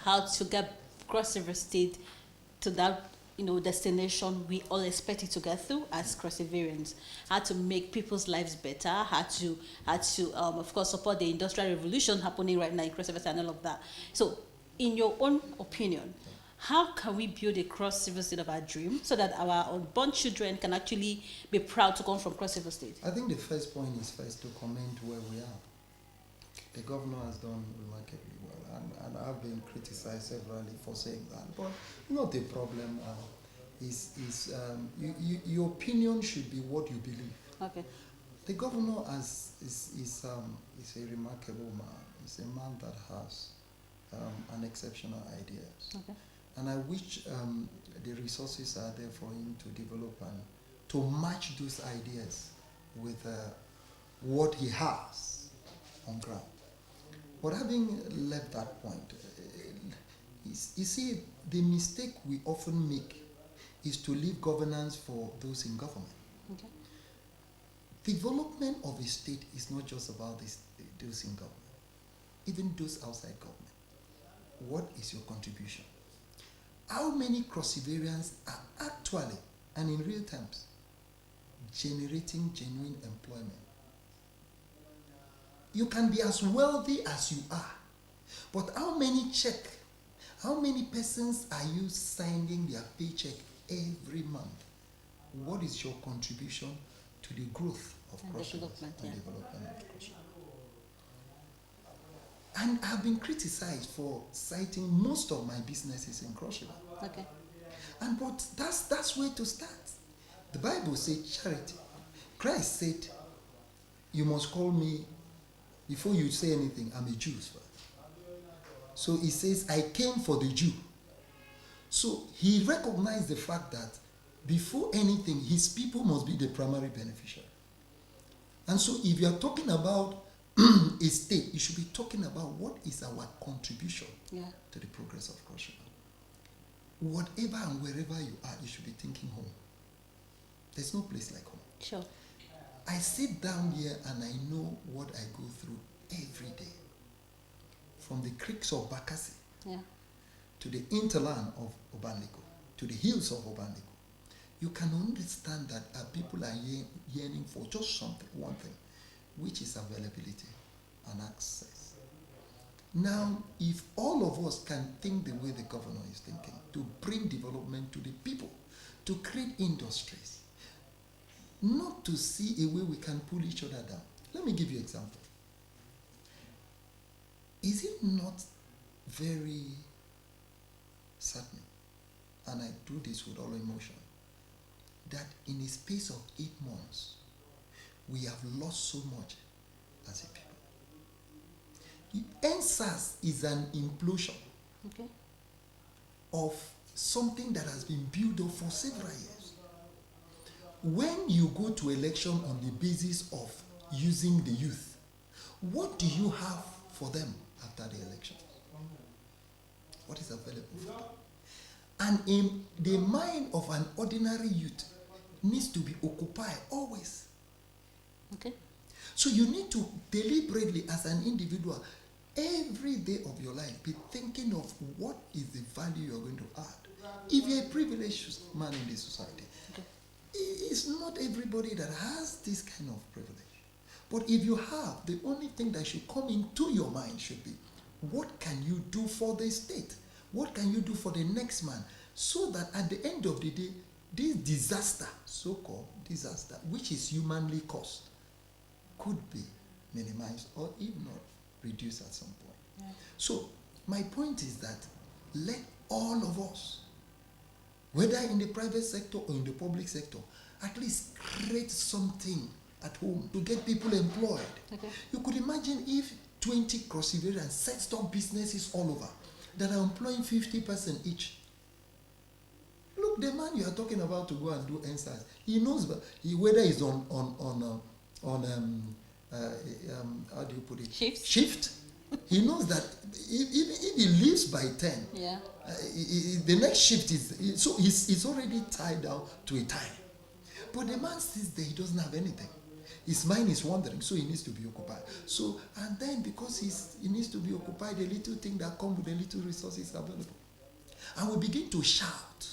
how to get Cross River State to that destination we all expect it to get through as Cross Riverians. How to make people's lives better, how to of course support the industrial revolution happening right now in Cross River and all of that. So, in your own opinion, how can we build a Cross River State of our dream so that our unborn children can actually be proud to come from Cross River State? I think the first point is first to comment where we are. The governor has done remarkably well, and I've been criticized severally for saying that. But not a problem. Your opinion should be what you believe. Okay. The governor is a remarkable man. He's a man that has an exceptional ideas. Okay. And I wish the resources are there for him to develop and to match those ideas with what he has on ground. But having left that point, you see, the mistake we often make is to leave governance for those in government. Okay. Development of a state is not just about those in government, even those outside government. What is your contribution? How many Cross-Riverians are actually, and in real terms, generating genuine employment? You can be as wealthy as you are, but how many persons are you signing their paycheck every month? What is your contribution to the growth of Cross River and development of Cross River? And I've been criticized for citing most of my businesses in Cross River. Okay. But that's where to start. The Bible says charity. Christ said, you must call me, before you say anything, I'm a Jew first. So he says, I came for the Jew. So he recognized the fact that before anything, his people must be the primary beneficiary. And so if you are talking about a state, you should be talking about what is our contribution to the progress of Cross River. Whatever and wherever you are, you should be thinking home. There's no place like home. Sure. I sit down here and I know what I go through every day. From the creeks of Bakassi to the hinterland of Obanliko, to the hills of Obanliko. You can understand that our people are yearning for just one thing, which is availability and access. Now, if all of us can think the way the governor is thinking, to bring development to the people, to create industries, not to see a way we can pull each other down. Let me give you an example. Is it not very saddening, and I do this with all emotion, that in a space of 8 months, we have lost so much as a people? NSAS is an implosion of something that has been built up for several years. When you go to election on the basis of using the youth, what do you have for them after the election? What is available for them? And in the mind of an ordinary youth needs to be occupied always. Okay. So you need to deliberately, as an individual, every day of your life, be thinking of what is the value you're going to add. If you're a privileged man in this society, it's not everybody that has this kind of privilege. But if you have, the only thing that should come into your mind should be, what can you do for the state? What can you do for the next man? So that at the end of the day, this disaster, so-called disaster, which is humanly caused, could be minimized or if not, reduced at some point. Yeah. So my point is that let all of us, whether in the private sector or in the public sector, at least create something at home to get people employed. Okay. You could imagine if 20 Cross-Riverians set up businesses all over that are employing 50% each. Look, the man you are talking about to go and do NSAS, he knows whether he's on how do you put it? Shift. He knows that if he leaves by 10, the next shift is, so he's already tied down to a time. But the man sits there, he doesn't have anything. His mind is wandering, so he needs to be occupied. So, and then because he needs to be occupied, the little thing that comes with the little resources available. And we begin to shout.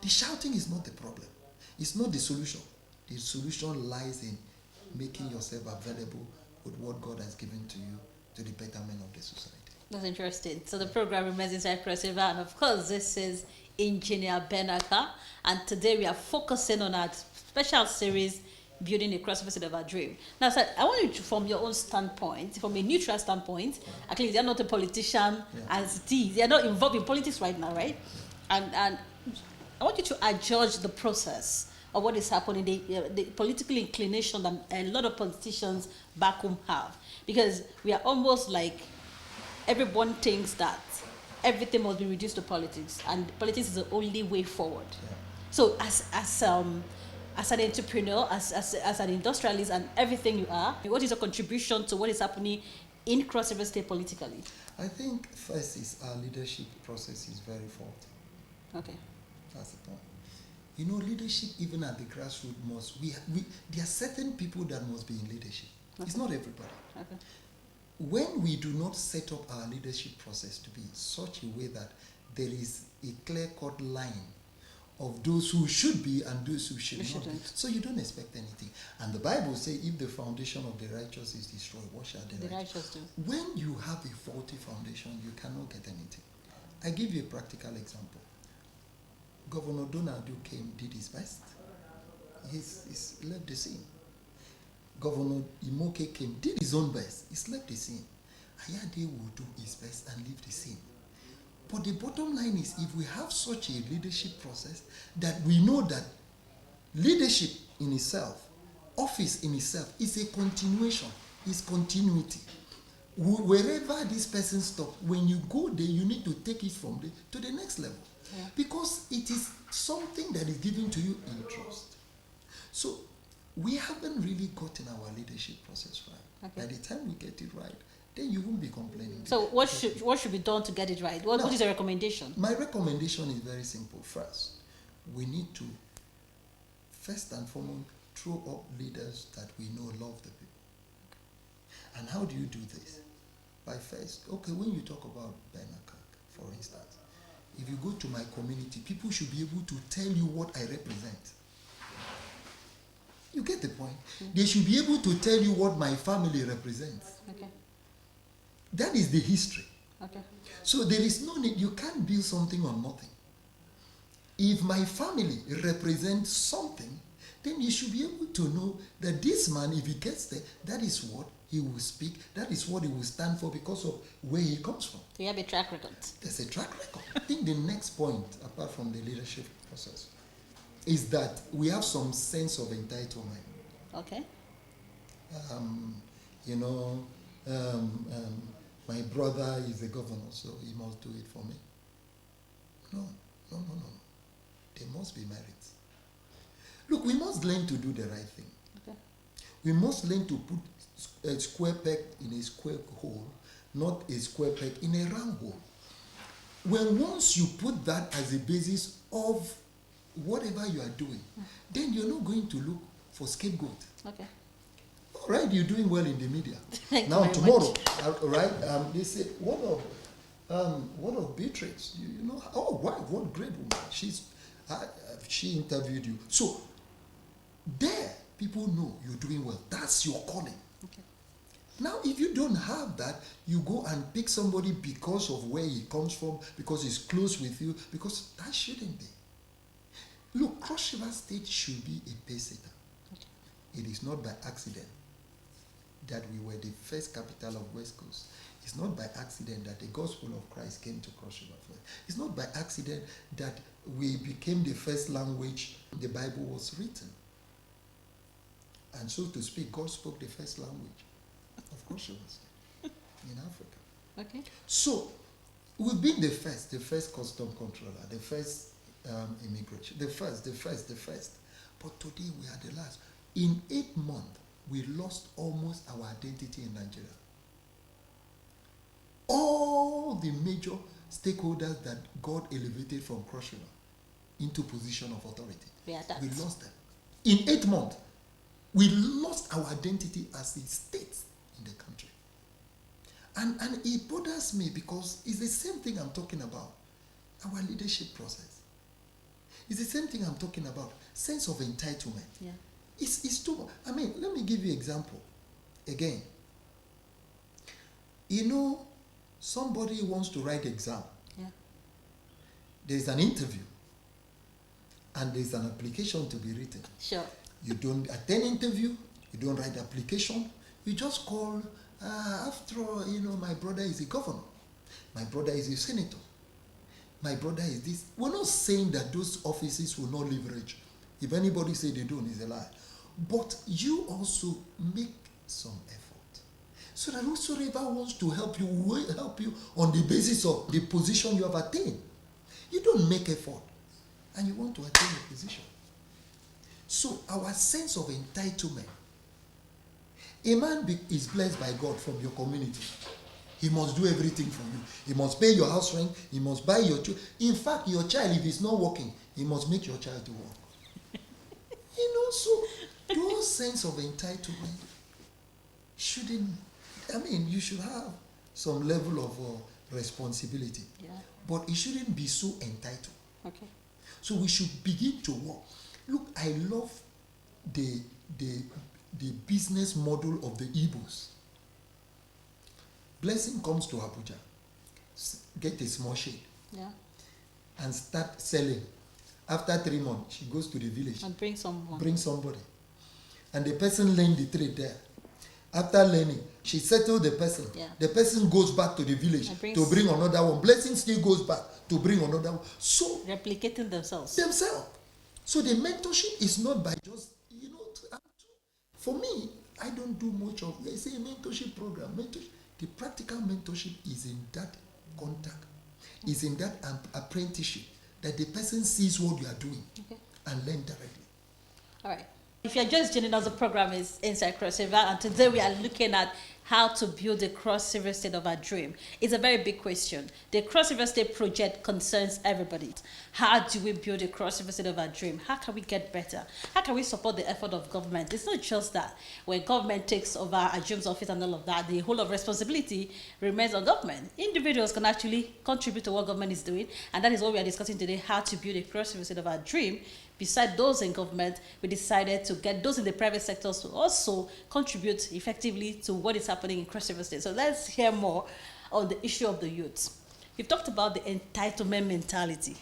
The shouting is not the problem. It's not the solution. The solution lies in making yourself available with what God has given to you to the betterment of the society. That's interesting. So the program remains inside Crossover, and of course, this is Engineer Benaka, and today we are focusing on our special series, Building a Crossover State of Our Dream. Now, sir, I want you to, from your own standpoint, from a neutral standpoint, at least you're not a politician as it is, you're not involved in politics right now, right? And I want you to adjudge the process of what is happening, the political inclination that a lot of politicians back home have, because we are almost like everyone thinks that everything must be reduced to politics, and politics is the only way forward. Yeah. So as an entrepreneur, as an industrialist, and everything you are, what is your contribution to what is happening in Cross River State politically? I think first is our leadership process is very faulty. Okay. That's the point. You know, leadership, even at the grassroots, there are certain people that must be in leadership. Okay. It's not everybody. Okay. When we do not set up our leadership process to be such a way that there is a clear-cut line of those who should be and those who should not be, so you don't expect anything. And the Bible says, if the foundation of the righteous is destroyed, what shall the righteous do? When you have a faulty foundation, you cannot get anything. I give you a practical example. Governor Donald Duke came, did his best. He's left the scene. Governor Imoke came, did his own best. He's left the scene. Ayade will do his best and leave the scene. But the bottom line is, if we have such a leadership process, that we know that leadership in itself, office in itself, is a continuation, is continuity. Wherever this person stops, when you go there, you need to take it from there to the next level. Yeah. Because it is something that is given to you in trust. So we haven't really gotten our leadership process right. Okay. By the time we get it right, then you won't be complaining. So what should be done to get it right? What is your recommendation? My recommendation is very simple. First, we need to, first and foremost, throw up leaders that we know love the people. And how do you do this? By first, okay, when you talk about Benaka, for instance, if you go to my community, people should be able to tell you what I represent. You get the point? Mm-hmm. They should be able to tell you what my family represents. Okay. That is the history. Okay. So there is no need, you can't build something on nothing. If my family represents something, then you should be able to know that this man, if he gets there, that is what he will speak, that is what he will stand for because of where he comes from. So you have a track record. There's a track record. I think the next point, apart from the leadership process, is that we have some sense of entitlement. Okay. You know, my brother is the governor, so he must do it for me. No. There must be merits. Look, we must learn to do the right thing. Okay. We must learn to put a square peg in a square hole, not a square peg in a round hole. When once you put that as a basis of whatever you are doing, then you're not going to look for scapegoat. Okay. All right, you're doing well in the media. Now tomorrow, right? They say what of Beatrice? You know? Oh, wow, what great woman! She interviewed you. So there, people know you're doing well. That's your calling. Okay. Now, if you don't have that, you go and pick somebody because of where he comes from, because he's close with you, because that shouldn't be. Look, Cross River State should be a pace-setter. Okay. It is not by accident that we were the first capital of West Coast. It's not by accident that the gospel of Christ came to Cross River first. It's not by accident that we became the first language the Bible was written. And so to speak, God spoke the first language of Cross River State in Africa. Okay. So we've been the first custom controller, the first immigration, the first. But today we are the last. In 8 months, we lost almost our identity in Nigeria. All the major stakeholders that God elevated from Cross River into position of authority, we lost them. In 8 months. We lost our identity as a state in the country. And it bothers me because it's the same thing I'm talking about. Our leadership process. It's the same thing I'm talking about. Sense of entitlement. Yeah. It's too much. I mean, let me give you an example. Again, you know, somebody wants to write exam. Yeah. There's an interview and there's an application to be written. Sure. You don't attend interview, you don't write application, you just call, after all, you know, my brother is a governor, my brother is a senator, my brother is this. We're not saying that those offices will not leverage. If anybody say they don't, it's a lie. But you also make some effort. So that whosoever wants to help you will help you on the basis of the position you have attained. You don't make effort and you want to attain a position. So our sense of entitlement. A man is blessed by God from your community. He must do everything for you. He must pay your house rent. He must buy your child. In fact, your child, if he's not working, he must make your child to work. You know, so your sense of entitlement shouldn't, I mean, you should have some level of responsibility. Yeah. But it shouldn't be so entitled. Okay. So we should begin to work. Look, I love the business model of the Igbos. Blessing comes to Abuja, get a small shade, Yeah. and start selling. After 3 months, she goes to the village, And bring someone. bring somebody, and the person learn the trade there. After learning, she settle the person. Yeah. The person goes back to the village And brings- to bring another one. Blessing still goes back to bring another one. So Replicating themselves. So the mentorship is not by just, you know, for me, I don't do much of, they say mentorship program. The practical mentorship is in that contact, is in that apprenticeship, that the person sees what you are doing and learn directly. All right. If you're just joining us, the program is Inside Cross River, and today we are looking at how to build the Cross River State of our dream. It's a very big question. The Cross River State project concerns everybody. How do we build a Cross River State of our dream? How can we get better? How can we support the effort of government? It's not just that when government takes over, assumes office and all of that, the whole of responsibility remains on government. Individuals can actually contribute to what government is doing, and that is what we are discussing today, how to build a Cross River State of our dream. Beside those in government, we decided to get those in the private sectors to also contribute effectively to what is happening in Cross River State. So let's hear more on the issue of the youth. You've talked about the entitlement mentality.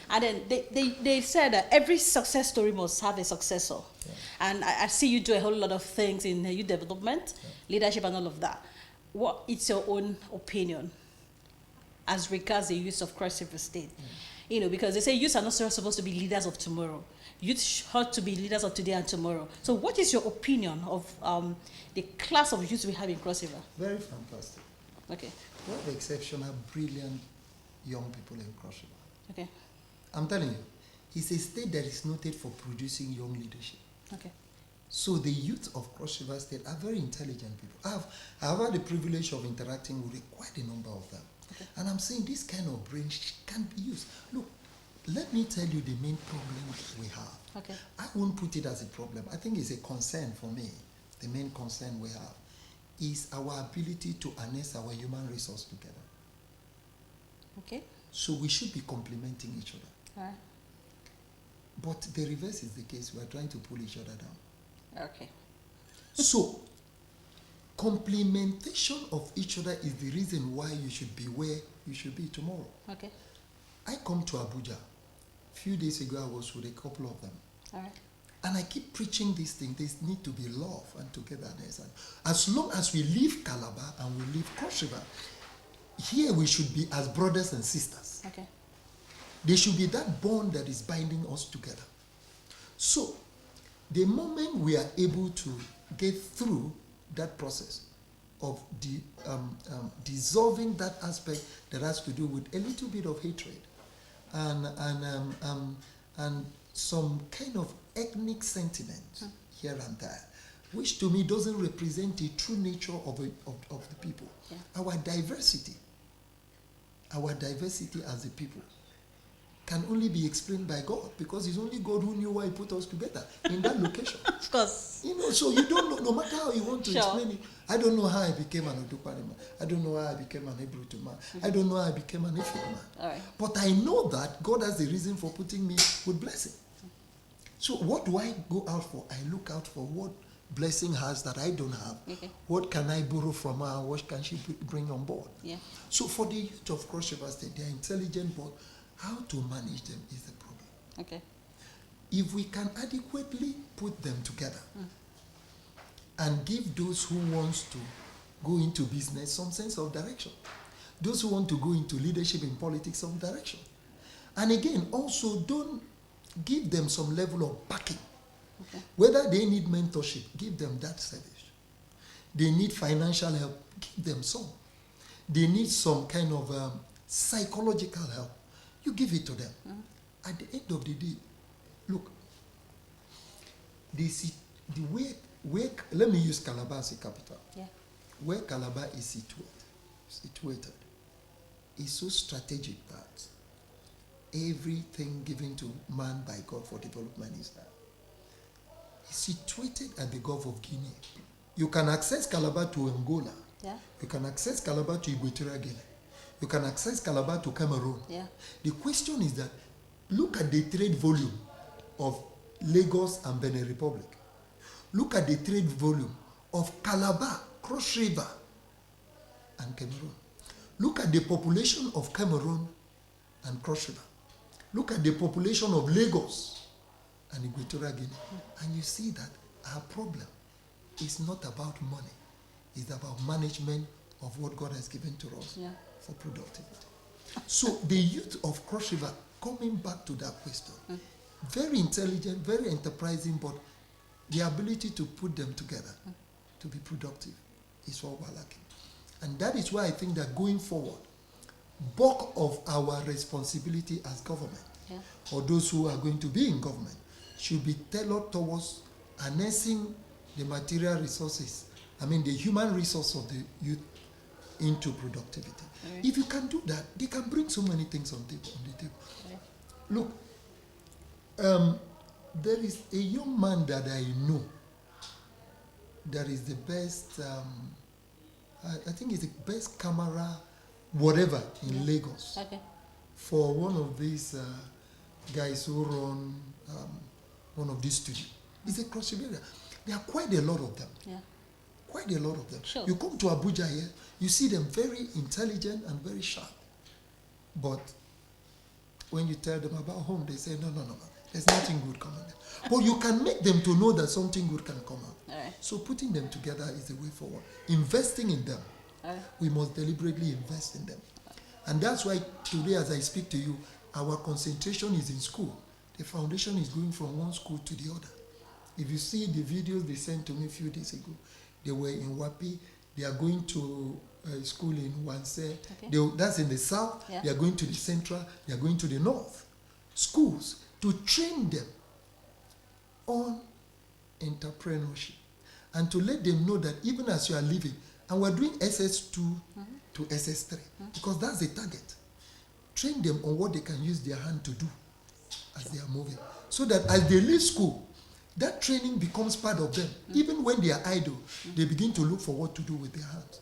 And then they said that every success story must have a successor. Yeah. And I see you do a whole lot of things in youth development, leadership and all of that. What is your own opinion as regards the youth of Cross River State? You know, because they say youth are not supposed to be leaders of tomorrow. Youth ought to be leaders of today and tomorrow. So what is your opinion of the class of youth we have in Cross River? Very fantastic. Okay. We have exceptional, brilliant young people in Cross River. Okay. I'm telling you, it's a state that is noted for producing young leadership. Okay. So the youth of Cross River State are very intelligent people. I've had the privilege of interacting with quite a number of them. Okay. And I'm saying this kind of brain can be used. Look, let me tell you the main problem we have. Okay. I won't put it as a problem. I think it's a concern for me. The main concern we have is our ability to harness our human resource together. Okay. So we should be complementing each other. All right. But the reverse is the case. We are trying to pull each other down. Okay. So, complementation of each other is the reason why you should be where you should be tomorrow. Okay. I come to Abuja. A few days ago, I was with a couple of them. All right. And I keep preaching this thing. There need to be love and togetherness. And as long as we leave Calabar and we leave Cross River, here we should be as brothers and sisters. Okay. There should be that bond that is binding us together. So, the moment we are able to get through that process of dissolving that aspect that has to do with a little bit of hatred and some kind of ethnic sentiment here and there, which to me doesn't represent the true nature of the people. Yeah. Our diversity as a people can only be explained by God, because it's only God who knew why He put us together in that location. Of course. You know, so you don't know, no matter how you want to Sure. explain it. I don't know how I became an Odukpani man. I don't know how I became an Hebrew man. I don't know how I became an Efik man. All right. But I know that God has a reason for putting me with blessing. So what do I go out for? I look out for what blessing has that I don't have. Okay. What can I borrow from her? What can she bring on board? Yeah. So for the youth of Cross River State, they are intelligent, but how to manage them is the problem. Okay. If we can adequately put them together and give those who wants to go into business some sense of direction, those who want to go into leadership in politics some direction, and again also don't give them some level of backing. Okay. Whether they need mentorship, give them that service. They need financial help, give them some. They need some kind of psychological help, you give it to them. At the end of the day, look, they see the way, let me use Calabar as a capital. Yeah. Where Calabar is situated is so strategic that everything given to man by God for development is there. It's situated at the Gulf of Guinea. You can access Calabar to Angola. Yeah. You can access Calabar to Equatorial Guinea. You can access Calabar to Cameroon. Yeah. The question is that, look at the trade volume of Lagos and Benin Republic. Look at the trade volume of Calabar, Cross River, and Cameroon. Look at the population of Cameroon and Cross River. Look at the population of Lagos and Equatorial Guinea. And you see that our problem is not about money. It's about management of what God has given to us for productivity. So the youth of Cross River, coming back to that question, very intelligent, very enterprising, but the ability to put them together to be productive is what we're lacking. And that is why I think that going forward, bulk of our responsibility as government, or those who are going to be in government, should be tailored towards harnessing the material resources, the human resource of the youth into productivity. Right. If you can do that, they can bring so many things on the table. Right. Look, there is a young man that I know that is the best, I think he's the best camera, whatever, in Lagos. Okay. For one of these guys who run one of these studios. It's a Cross River. There are quite a lot of them. Yeah. Quite a lot of them. Sure. You come to Abuja here, you see them very intelligent and very sharp. But when you tell them about home, they say, no, there's nothing good coming there. But you can make them to know that something good can come out. All right. So putting them together is the way forward. Investing in them. All right. We must deliberately invest in them. And that's why today, as I speak to you, our concentration is in school. The foundation is going from one school to the other. If you see the videos they sent to me a few days ago, they were in Wapi, they are going to school in Wanse, that's in the south, they are going to the central, they are going to the north. Schools to train them on entrepreneurship and to let them know that even as you are living, and we're doing SS2 to SS3, because that's the target. Train them on what they can use their hand to do as they are moving. So that as they leave school, that training becomes part of them. Even when they are idle, they begin to look for what to do with their hands.